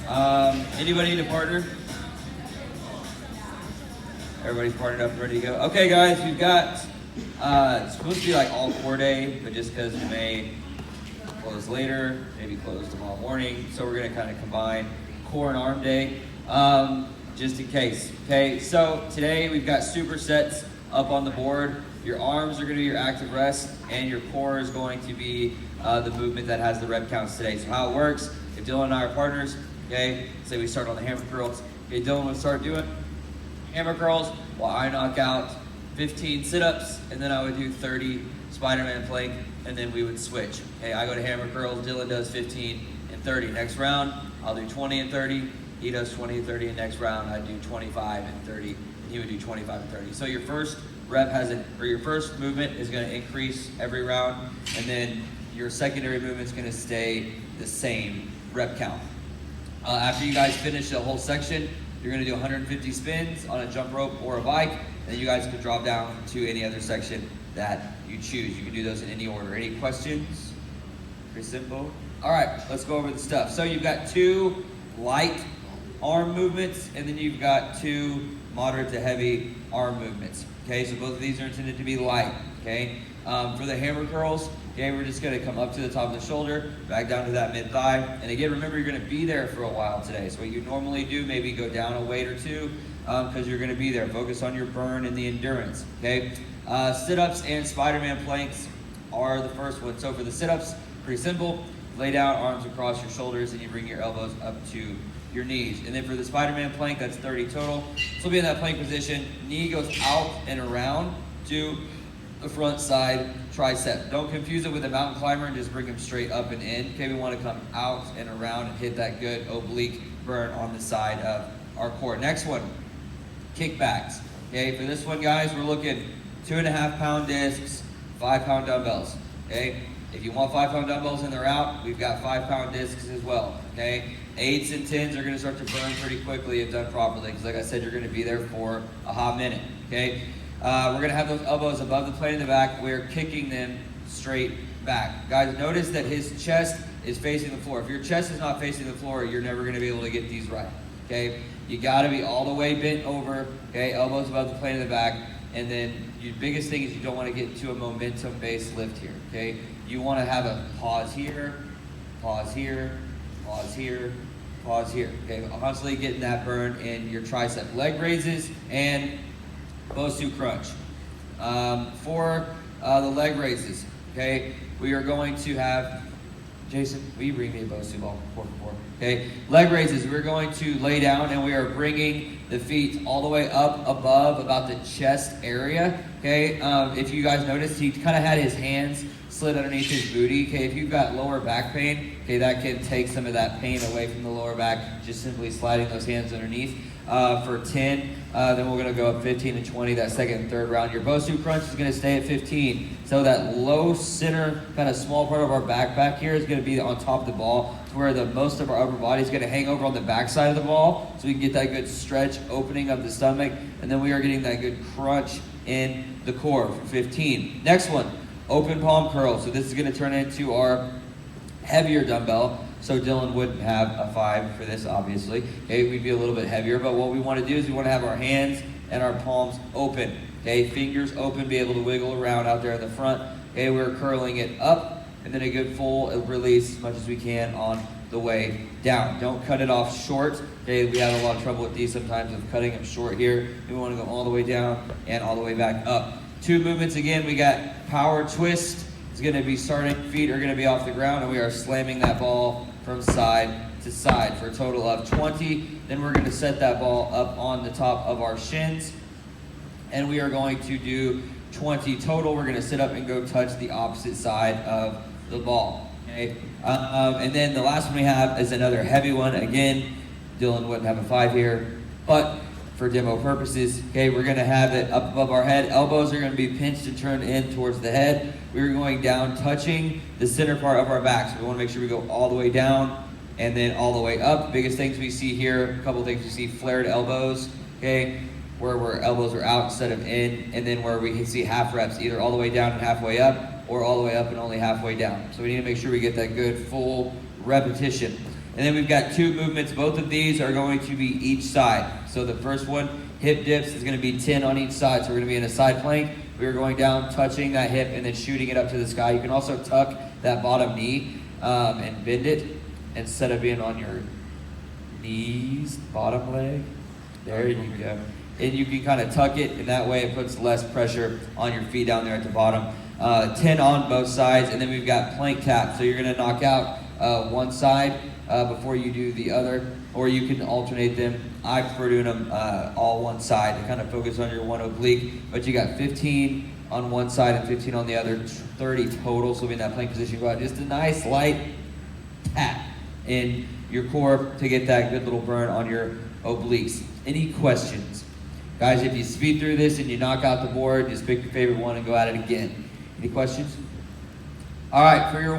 Anybody need a partner? Everybody's partnered up and ready to go. Okay, guys, we've got, it's supposed to be like all 4 day, but just because we may close later, maybe close tomorrow morning, so we're going to kind of combine core and arm day, just in case. Okay, so today we've got supersets up on the board. Your arms are going to be your active rest, and your core is going to be the movement that has the rep counts today. So how it works, if Dylan and I are partners, okay, say we start on the hammer curls, okay, Dylan would start doing hammer curls while I knock out 15 sit-ups, and then I would do 30 Spider-Man plank, and then we would switch. Okay, I go to hammer curls, Dylan does 15 and 30. Next round, I'll do 20 and 30. He does 20 and 30, and next round I do 25 and 30, and he would do 25 and 30. So your first rep your first movement is going to increase every round, and then your secondary movement is going to stay the same rep count. After you guys finish the whole section, you're going to do 150 spins on a jump rope or a bike, and then you guys can drop down to any other section that you choose. You can do those in any order. Any questions? Pretty simple. All right, let's go over the stuff. So you've got 2 light arm movements, and then you've got 2 moderate to heavy arm movements. Okay, so both of these are intended to be light. Okay, for the hammer curls, okay, we're just going to come up to the top of the shoulder, back down to that mid thigh, and again, remember you're going to be there for a while today. So what you normally do, maybe go down a weight or 2, because you're going to be there. Focus on your burn and the endurance. Okay, sit-ups and Spider-Man planks are the first one. So for the sit-ups, pretty simple. Lay down, arms across your shoulders, and you bring your elbows up to your knees. And then for the Spider-Man plank, that's 30 total. So we'll be in that plank position. Knee goes out and around to the front side tricep. Don't confuse it with a mountain climber and just bring them straight up and in. Okay, we want to come out and around and hit that good oblique burn on the side of our core. Next one, kickbacks. Okay, for this one, guys, we're looking 2.5 pound discs, 5 pound dumbbells. Okay, if you want 5 pound dumbbells and they're out, we've got 5 pound discs as well. Okay, 8s and 10s are going to start to burn pretty quickly if done properly, because like I said, you're going to be there for a hot minute. Okay, we're going to have those elbows above the plane in the back. We're kicking them straight back. Guys, notice that his chest is facing the floor. If your chest is not facing the floor, you're never going to be able to get these right. Okay, you got to be all the way bent over. Okay, elbows above the plane in the back, and then your biggest thing is you don't want to get into a momentum-based lift here. Okay, you want to have a pause here, pause here, pause here, pause here. Okay, constantly getting that burn in your tricep. Leg raises and Bosu crunch. For the leg raises, okay, we are going to have, Jason, will you bring me a Bosu ball? Okay, leg raises, we're going to lay down and we are bringing the feet all the way up above about the chest area. Okay, if you guys noticed, he kind of had his hands slid underneath his booty. Okay, if you've got lower back pain, okay, that can take some of that pain away from the lower back, just simply sliding those hands underneath. For 10, then we're going to go up 15 and 20, that second and third round. Your Bosu crunch is going to stay at 15. So that low center, kind of small part of our back here is going to be on top of the ball, to where the most of our upper body is going to hang over on the back side of the ball, so we can get that good stretch opening of the stomach, and then we are getting that good crunch in the core for 15. Next one, open palm curl. So this is going to turn into our heavier dumbbell. So Dylan wouldn't have a 5 for this, obviously. Okay, we'd be a little bit heavier, but what we want to do is we want to have our hands and our palms open. Okay, fingers open, be able to wiggle around out there in the front. Okay, we're curling it up, and then a good full release as much as we can on the way down. Don't cut it off short. Okay, we have a lot of trouble with these sometimes of cutting them short here. We want to go all the way down and all the way back up. 2 movements again. We got power twist. It's going to be starting, feet are going to be off the ground, and we are slamming that ball from side to side for a total of 20. Then we're going to set that ball up on the top of our shins, and we are going to do 20 total. We're going to sit up and go touch the opposite side of the ball. Okay, and then the last one we have is another heavy one. Again, Dylan wouldn't have a 5 here, but for demo purposes, okay, we're going to have it up above our head. Elbows are going to be pinched and turned in towards the head. We're going down, touching the center part of our back. So we want to make sure we go all the way down and then all the way up. Biggest things we see here, a couple things we see: flared elbows, okay, where our elbows are out instead of in, and then where we see half reps, either all the way down and halfway up, or all the way up and only halfway down. So we need to make sure we get that good full repetition. And then we've got 2 movements. Both of these are going to be each side. So the first one, hip dips, is going to be 10 on each side. So we're going to be in a side plank. We are going down, touching that hip, and then shooting it up to the sky. You can also tuck that bottom knee and bend it instead of being on your knees, bottom leg. There you go. And you can kind of tuck it, and that way it puts less pressure on your feet down there at the bottom. 10 on both sides, and then we've got plank tap. So you're going to knock out one side before you do the other, or you can alternate them. I prefer doing them all one side to kind of focus on your one oblique. But you got 15 on one side and 15 on the other, 30 total. So in that plank position, go out just a nice light tap in your core to get that good little burn on your obliques. Any questions? Guys, if you speed through this and you knock out the board, just pick your favorite one and go at it again. Any questions? All right, for your